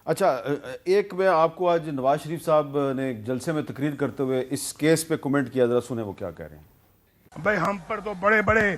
اچھا، ایک میں آپ کو آج نواز شریف صاحب نے ایک جلسے میں تقریر کرتے ہوئے اس کیس پہ کمنٹ کیا، ذرا سنیں وہ کیا کہہ رہے ہیں۔ بھائی ہم پر تو بڑے بڑے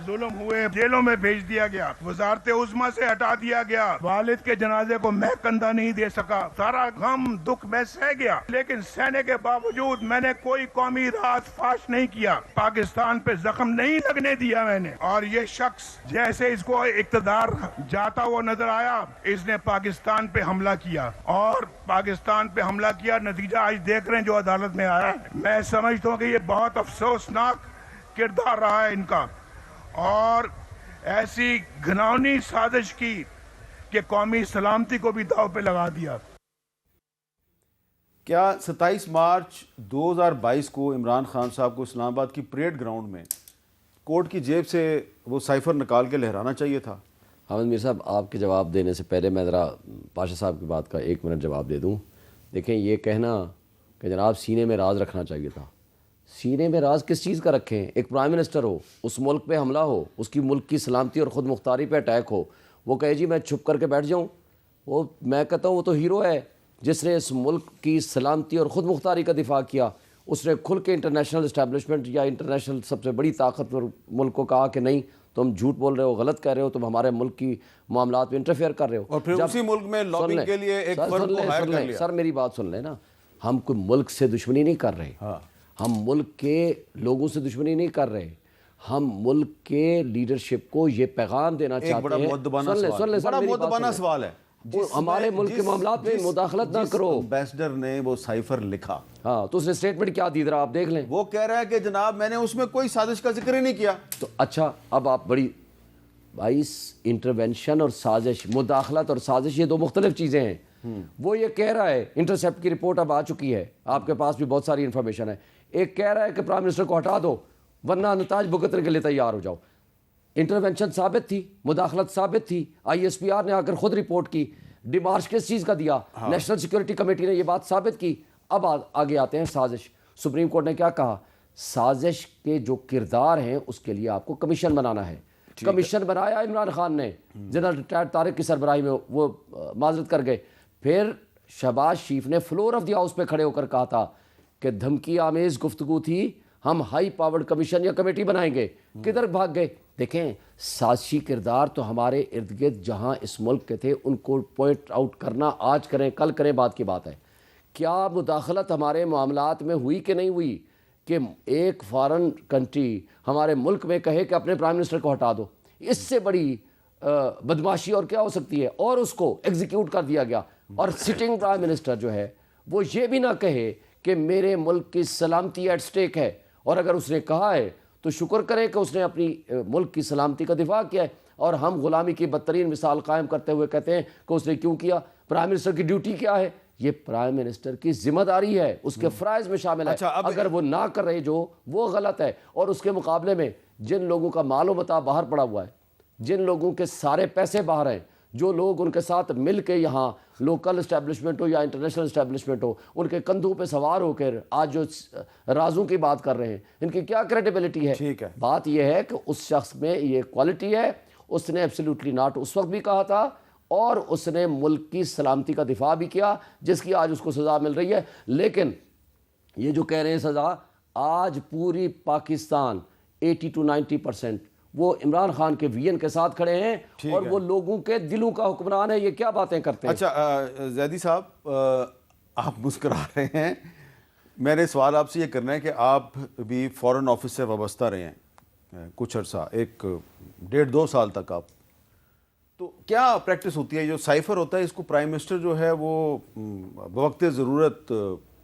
ظلم ہوئے، جیلوں میں بھیج دیا گیا، وزارت عظمیٰ سے ہٹا دیا گیا، والد کے جنازے کو میں کندھا نہیں دے سکا، سارا غم دکھ میں سہ گیا، لیکن سہنے کے باوجود میں نے کوئی قومی راز فاش نہیں کیا، پاکستان پہ زخم نہیں لگنے دیا میں نے۔ اور یہ شخص جیسے اس کو اقتدار جاتا ہوا نظر آیا، اس نے پاکستان پہ حملہ کیا، اور پاکستان پہ حملہ کیا، نتیجہ آج دیکھ رہے ہیں جو عدالت میں آیا ہے۔ میں سمجھتا ہوں کہ یہ بہت افسوسناک کردار رہا ہے ان کا، اور ایسی گھناؤنی سازش کی کہ قومی سلامتی کو بھی داؤ پہ لگا دیا۔ کیا 27 مارچ 2022 کو عمران خان صاحب کو اسلام آباد کی پریڈ گراؤنڈ میں کوٹ کی جیب سے وہ سائفر نکال کے لہرانا چاہیے تھا؟ حامد میر صاحب، آپ کے جواب دینے سے پہلے میں ذرا پاشا صاحب کی بات کا 1 منٹ جواب دے دوں۔ دیکھیں، یہ کہنا کہ جناب سینے میں راز رکھنا چاہیے تھا، سینے میں راز کس چیز کا رکھیں؟ ایک پرائم منسٹر ہو، اس ملک پہ حملہ ہو، اس کی ملک کی سلامتی اور خود مختاری پہ اٹیک ہو، وہ کہے جی میں چھپ کر کے بیٹھ جاؤں، وہ میں کہتا ہوں وہ تو ہیرو ہے جس نے اس ملک کی سلامتی اور خود مختاری کا دفاع کیا۔ اس نے کھل کے انٹرنیشنل اسٹیبلشمنٹ یا انٹرنیشنل سب سے بڑی طاقتور ملک کو کہا کہ نہیں، تم جھوٹ بول رہے ہو، غلط کہہ رہے ہو، تم ہمارے ملک کی معاملات میں انٹرفیئر کر رہے ہو، اور پھر اسی ملک میں لابنگ کے لیے ایک فرد کو ہائر کر لیا۔ سر میری بات سن لیں نا، ہم کوئی ملک سے دشمنی نہیں کر رہے، ہم ملک کے لوگوں سے دشمنی نہیں کر رہے، ہم ملک کے لیڈرشپ کو یہ پیغام دینا چاہتے ہیں۔ بڑا مؤدبانہ سوال ہے، ہمارے ملک کے معاملات میں مداخلت نہ کرو۔ امبیسڈر نے وہ سائفر لکھا، ہاں تو اس نے اسٹیٹمنٹ کیا دی، ذرا آپ دیکھ لیں۔ وہ کہہ رہا ہے کہ جناب میں نے اس میں کوئی سازش کا ذکر ہی نہیں کیا۔ تو اچھا، اب آپ بڑی بھائی، انٹرونشن اور سازش، مداخلت اور سازش یہ دو مختلف چیزیں ہیں۔ وہ یہ کہہ رہا ہے، انٹرسیپٹ کی رپورٹ اب آ چکی ہے، آپ کے پاس بھی بہت ساری انفارمیشن ہے، ایک کہہ رہا ہے کہ پرائم منسٹر کو ہٹا دو ورنہ نتائج بھگتنے کے لیے تیار ہو جاؤ۔ انٹرونشن ثابت تھی، مداخلت ثابت تھی، آئی ایس پی آر نے آ کر خود رپورٹ کی، ڈیمارش کس چیز کا دیا، نیشنل سیکورٹی کمیٹی نے یہ بات ثابت کی۔ اب آگے آتے ہیں سازش۔ سپریم کورٹ نے کیا کہا؟ سازش کے جو کردار ہیں اس کے لیے آپ کو کمیشن بنانا ہے۔ کمیشن بنایا عمران خان نے، جنرل ریٹائرڈ طارق کی سربراہی میں، وہ معذرت کر گئے۔ پھر شہباز شریف نے فلور آف دی ہاؤس پہ کھڑے ہو کر کہا تھا کہ دھمکی آمیز گفتگو تھی، ہم ہائی پاورڈ کمیشن یا کمیٹی بنائیں گے۔ کدھر بھاگ گئے؟ دیکھیں، سازشی کردار تو ہمارے ارد گرد جہاں اس ملک کے تھے ان کو پوائنٹ آؤٹ کرنا، آج کریں کل کریں بات کی بات ہے۔ کیا مداخلت ہمارے معاملات میں ہوئی کہ نہیں ہوئی کہ ایک فارن کنٹری ہمارے ملک میں کہے کہ اپنے پرائم منسٹر کو ہٹا دو؟ اس سے بڑی بدماشی اور کیا ہو سکتی ہے؟ اور اس کو ایگزیکیوٹ کر دیا گیا۔ اور سٹنگ پرائم منسٹر جو ہے وہ یہ بھی نہ کہے کہ میرے ملک کی سلامتی ایٹ سٹیک ہے، اور اگر اس نے کہا ہے تو شکر کریں کہ اس نے اپنی ملک کی سلامتی کا دفاع کیا ہے، اور ہم غلامی کی بدترین مثال قائم کرتے ہوئے کہتے ہیں کہ اس نے کیوں کیا؟ پرائم منسٹر کی ڈیوٹی کیا ہے؟ یہ پرائم منسٹر کی ذمہ داری ہے، اس کے فرائض میں شامل ہے۔ اگر وہ نہ کر رہے جو، وہ غلط ہے۔ اور اس کے مقابلے میں جن لوگوں کا مال و متاع باہر پڑا ہوا ہے، جن لوگوں کے سارے پیسے باہر ہیں، جو لوگ ان کے ساتھ مل کے یہاں لوکل اسٹیبلشمنٹ ہو یا انٹرنیشنل اسٹیبلشمنٹ ہو، ان کے کندھوں پہ سوار ہو کر آج جو رازوں کی بات کر رہے ہیں، ان کی کیا کریڈیبلٹی ہے؟ بات یہ ہے کہ اس شخص میں یہ کوالٹی ہے، اس نے ایبسلیوٹلی ناٹ اس وقت بھی کہا تھا، اور اس نے ملک کی سلامتی کا دفاع بھی کیا، جس کی آج اس کو سزا مل رہی ہے۔ لیکن یہ جو کہہ رہے ہیں سزا، آج پوری پاکستان 80 to 90% وہ عمران خان کے وین کے ساتھ کھڑے ہیں، اور وہ لوگوں کے دلوں کا حکمران ہے۔ یہ کیا باتیں کرتے ہیں؟ اچھا زیدی صاحب، آپ مسکرا رہے ہیں، میں نے سوال آپ سے یہ کرنا ہے کہ آپ بھی فورن آفس سے وابستہ رہے ہیں کچھ عرصہ، 1.5-2 سال تک آپ، تو کیا پریکٹس ہوتی ہے؟ جو سائفر ہوتا ہے اس کو پرائم منسٹر جو ہے وہ بوقت ضرورت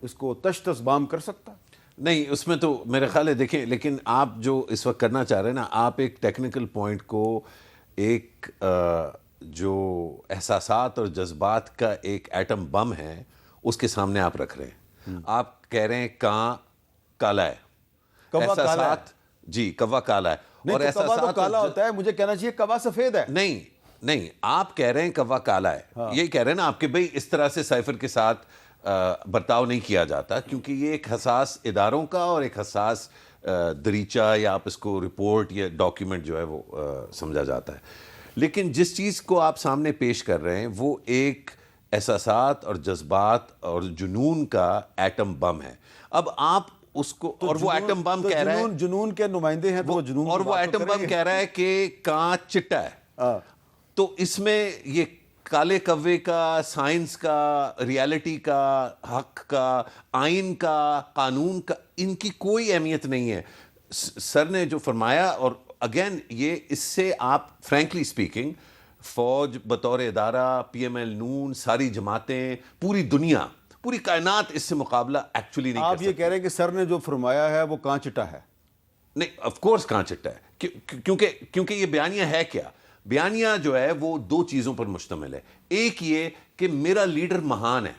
اس کو تشت اسبام کر سکتا ہے؟ نہیں، اس میں تو میرے خیال ہے، دیکھیں، لیکن آپ جو اس وقت کرنا چاہ رہے ہیں نا، آپ ایک ٹیکنیکل پوائنٹ کو، ایک جو احساسات اور جذبات کا ایک ایٹم بم ہے اس کے سامنے آپ رکھ رہے ہیں۔ آپ کہہ رہے ہیں کاں کالا ہے، احساسات، جی کوا کالا ہے، اور کوا تو کالا ہوتا ہے، مجھے کہنا چاہیے کوا سفید ہے۔ نہیں، آپ کہہ رہے ہیں کوا کالا ہے، یہی کہہ رہے ہیں نا آپ کہ بھئی اس طرح سے سائفر کے ساتھ برتاؤ نہیں کیا جاتا، کیونکہ یہ ایک حساس اداروں کا اور ایک حساس دریچہ، یا آپ اس کو رپورٹ یا ڈاکیومنٹ جو ہے وہ سمجھا جاتا ہے۔ لیکن جس چیز کو آپ سامنے پیش کر رہے ہیں وہ ایک احساسات اور جذبات اور جنون کا ایٹم بم ہے. اب آپ اس کو, اور وہ ایٹم بم کہہ رہا ہے, جنون کے نمائندے ہیں تو وہ جنون, اور وہ ایٹم بم کہہ رہا ہے کہ کانچ چٹا ہے. تو اس میں یہ کالے کوے کا, سائنس کا, ریالٹی کا, حق کا, آئین کا, قانون کا, ان کی کوئی اہمیت نہیں ہے. سر نے جو فرمایا, اور اگین یہ اس سے آپ فرینکلی اسپیکنگ فوج بطور ادارہ, پی ایم ایل نون, ساری جماعتیں, پوری دنیا, پوری کائنات اس سے مقابلہ ایکچولی نہیں کر آپ سکتی. یہ کہہ رہے ہیں کہ سر نے جو فرمایا ہے وہ کہاں چٹا ہے؟ نہیں, آف کورس کہاں چٹا ہے, کیونکہ یہ بیانیہ ہے کیا؟ بیانیہ جو ہے وہ دو چیزوں پر مشتمل ہے. ایک یہ کہ میرا لیڈر مہان ہے,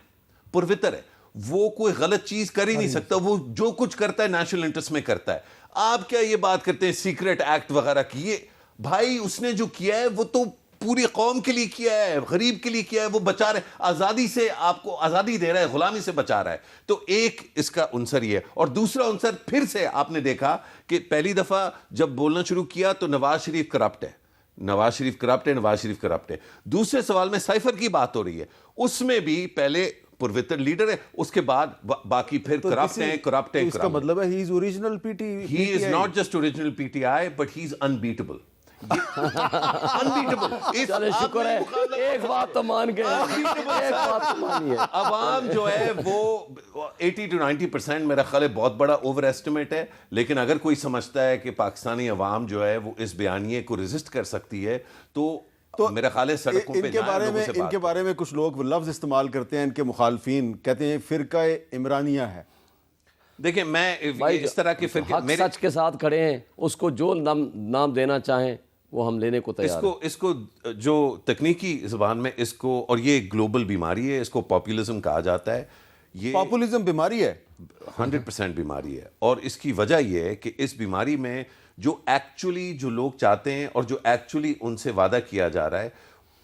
پروتر ہے, وہ کوئی غلط چیز کر ہی نہیں سکتا, وہ جو کچھ کرتا ہے نیشنل انٹرسٹ میں کرتا ہے. آپ کیا یہ بات کرتے ہیں سیکرٹ ایکٹ وغیرہ کی؟ یہ بھائی اس نے جو کیا ہے وہ تو پوری قوم کے لیے کیا ہے, غریب کے لیے کیا ہے, وہ بچا رہے, آزادی سے آپ کو آزادی دے رہا ہے, غلامی سے بچا رہا ہے. تو ایک اس کا عنصر یہ ہے. اور دوسرا عنصر پھر سے آپ نے دیکھا کہ پہلی دفعہ جب بولنا شروع کیا تو نواز شریف کرپٹ ہے, نواز شریف کرپٹ ہے, نواز شریف کرپٹ ہے. دوسرے سوال میں سائفر کی بات ہو رہی ہے, اس میں بھی پہلے پروتر لیڈر ہے, اس کے بعد باقی پھر کرپٹ ہیں, کرپٹ ہیں. اس کا مطلب ہے he is original P T I. He is not just original PTI, but he's unbeatable. Unbeatable. چلے شکر ہے, ایک بات تو مان گئے, ایک بات تو مانی ہے. عوام جو ہے وہ 80 to 90% میرا خیال ہے بہت بڑا اوور ایسٹیمیٹ ہے. لیکن اگر کوئی سمجھتا ہے کہ پاکستانی عوام جو ہے وہ اس بیانیے کو ریزسٹ کر سکتی ہے تو میرا خیال ہے سڑکوں پہ جائیں, لوگوں سے بات. ان کے بارے میں کچھ لوگ لفظ استعمال کرتے ہیں, ان کے مخالفین کہتے ہیں فرقہ عمرانیہ ہے. دیکھیں میں اس طرح کے فرقے, حق سچ کے ساتھ کھڑے ہیں, اس کو جو نام دینا چاہیں وہ ہم لینے کو تیار ہیں. اس کو جو تکنیکی زبان میں اس کو, اور یہ گلوبل بیماری ہے, اس کو پاپولزم کہا جاتا ہے. یہ پاپولزم بیماری ہے, 100% بیماری ہے. اور اس کی وجہ یہ ہے کہ اس بیماری میں جو ایکچولی جو لوگ چاہتے ہیں اور جو ایکچولی ان سے وعدہ کیا جا رہا ہے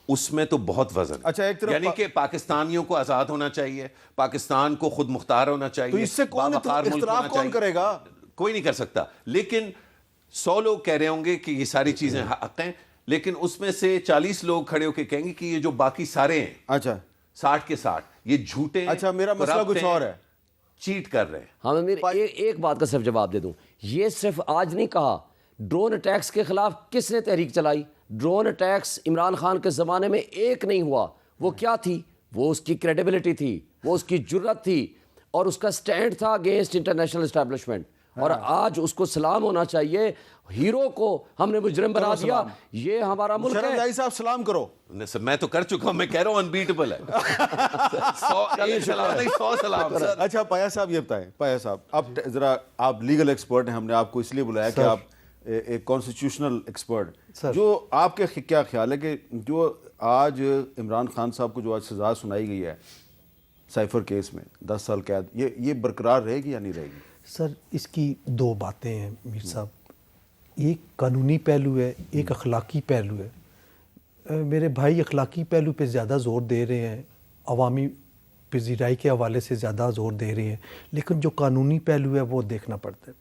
اس میں تو بہت وزن ہے. اچھا, ایک طرف یعنی کہ پاکستانیوں کو آزاد ہونا چاہیے, پاکستان کو خود مختار ہونا چاہیے, تو اس سے کون باوقار ملک اختلاف ہونا کون چاہیے. کرے گا؟ کوئی نہیں کر سکتا. لیکن 100 لوگ کہہ رہے ہوں گے کہ یہ ساری چیزیں حق ہیں, لیکن اس میں سے 40 لوگ کھڑے ہو کے کہیں گے کہ یہ جو باقی سارے ہیں, اچھا 60 کے 60 یہ جھوٹے ہیں. اچھا, میرا مسئلہ کچھ اور ہے, چیٹ کر رہے ہیں. ہاں میں ایک بات کا صرف جواب دے دوں. یہ صرف آج نہیں کہا, ڈرون اٹیکس کے خلاف کس نے تحریک چلائی؟ ڈرون اٹیکس عمران خان کے زمانے میں ایک نہیں ہوا. وہ کیا تھی؟ وہ اس کی کریڈیبلٹی تھی, وہ اس کی جرت تھی, اور اس کا سٹینڈ تھا اگینسٹ انٹرنیشنل اسٹیبلشمنٹ. اور آج اس کو سلام ہونا چاہیے, ہیرو کو ہم نے مجرم بنا دیا. یہ ہمارا ملک ہے. شرم صاحب سلام کرو. میں تو کر چکا ہوں, میں کہہ رہا ہوں انبیٹیبل ہے. 100 سلام. اچھا پایا صاحب یہ بتائیں, پایا صاحب اب ذرا آپ لیگل ایکسپرٹ ہیں, ہم نے آپ کو اس لیے بلایا کہ آپ ایک کانسٹیٹیوشنل ایکسپرٹ, جو آپ کے کیا خیال ہے کہ جو آج عمران خان صاحب کو جو آج سزا سنائی گئی ہے سائفر کیس میں 10 سال قید, یہ برقرار رہے گی یا نہیں رہے گی؟ سر اس کی دو باتیں ہیں میر صاحب, ایک قانونی پہلو ہے, ایک اخلاقی پہلو ہے. میرے بھائی اخلاقی پہلو پہ زیادہ زور دے رہے ہیں, عوامی پذیرائی کے حوالے سے زیادہ زور دے رہے ہیں, لیکن جو قانونی پہلو ہے وہ دیکھنا پڑتا ہے.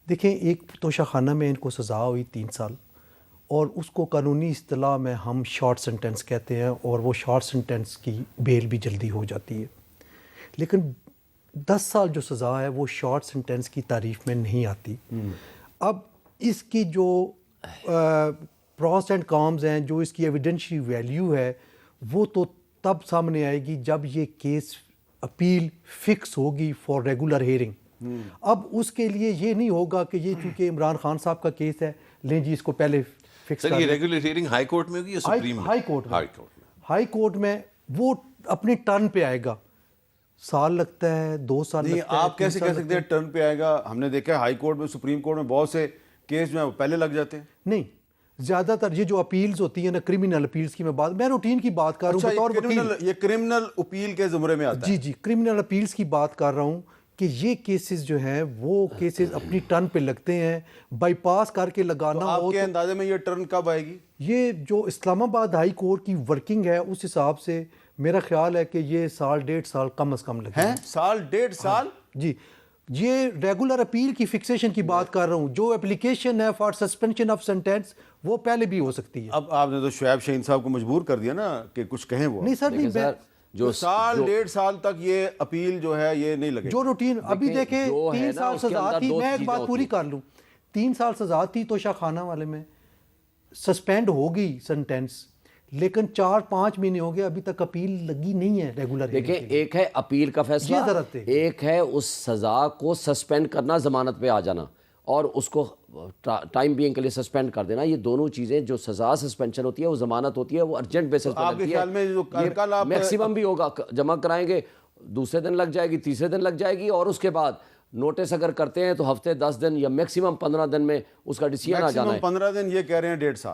دیکھیں, ایک توشہ خانہ میں ان کو سزا ہوئی 3 سال, اور اس کو قانونی اصطلاح میں ہم شارٹ سنٹینس کہتے ہیں, اور وہ شارٹ سنٹینس کی بیل بھی جلدی ہو جاتی ہے. لیکن 10 سال جو سزا ہے وہ شارٹ سنٹینس کی تعریف میں نہیں آتی. اب اس کی جو پروس اینڈ کامز ہیں, جو اس کی ایویڈنشی ویلیو ہے, وہ تو تب سامنے آئے گی جب یہ کیس اپیل فکس ہوگی فار ریگولر ہیئرنگ. اب اس کے لیے یہ نہیں ہوگا کہ یہ چونکہ عمران خان صاحب کا کیس ہے, لیں جی اس کو پہلے فکس سر یہ ریگولر ہیئرنگ ہائی کورٹ میں ہوگی یا سپریم میں؟ ہائی کورٹ میں وہ اپنی ٹرن پہ آئے گا. سال لگتا ہے, 2 سال نہیں, لگتا ہے. آپ کیسے کہہ سکتے ہیں ٹرن پہ آئے گا؟ ہم نے دیکھا ہے ہائی کورٹ میں, سپریم کورٹ میں بہت سے کیس جو ہیں وہ پہلے لگ جاتے ہیں. نہیں, زیادہ تر یہ جو اپیلز ہوتی ہیں نا, کرمنل اپیلز کی میں روٹین کی بات کر رہا ہوں بطور وکیل. یہ کرمنل اپیل کے زمرے میں آتا ہے. جی, کرمنل اپیلز کی بات کر رہا ہوں کہ یہ کیسز جو ہیں وہ کیسز اپنی ٹرن پہ لگتے ہیں, بائی پاس کر کے لگانا ہو. آپ کے اندازے میں یہ ٹرن کب آئے گی؟ یہ جو اسلام آباد ہائی کورٹ کی ورکنگ ہے اس حساب سے میرا خیال ہے کہ یہ 1.5 سال کم از کم لگے ہیں. 1.5 سال؟ جی, یہ ریگولر اپیل کی فکسیشن کی بات کر رہا ہوں. جو اپلیکیشن ہے فار سسپینشن آف سینٹینس وہ پہلے بھی ہو سکتی ہے. اب آپ نے تو شعیب شہین صاحب کو مجبور کر دیا نا کہ کچھ کہیں. وہ نہیں سر, نہیں, جو سال ڈیڑھ سال تک یہ اپیل جو ہے یہ نہیں لگے. جو روٹین ابھی دیکھیں جو ہے 3 نا، سال اس کے سزا اندر تھی. دو میں ایک چیزیں بات ہوتی پوری ہیں. کر لوں. 3 سال سزا تھی تو شاہ خانہ والے میں سسپینڈ ہو گئی سنٹینس, لیکن 4-5 مہینے ہو گئے ابھی تک اپیل لگی نہیں ہے ریگولر. دیکھیں ایک ہے اپیل کا فیصلہ, یہ ضرورت ہے. ایک ہے اس سزا کو سسپینڈ کرنا, ضمانت پہ آ جانا, اور اس کو ٹائم بینگ کے لیے سسپینڈ کر دینا. یہ دونوں چیزیں, جو سزا سسپینشن ہوتی ہے وہ ضمانت ہوتی ہے, وہ ارجنٹ بیسس پر آپ کے لگتی خیال میں جو ہے. کل آپ میکسیمم بھی ہوگا, جمع کرائیں گے دوسرے دن لگ جائے گی, تیسرے دن لگ جائے گی, اور اس کے بعد نوٹس اگر کرتے ہیں تو ہفتے 10 دن یا میکسیمم 15 دن میں اس کا ڈیسیژن آ جانا ہے. میکسیمم 15 دن, یہ کہہ رہے ہیں 1.5 سال.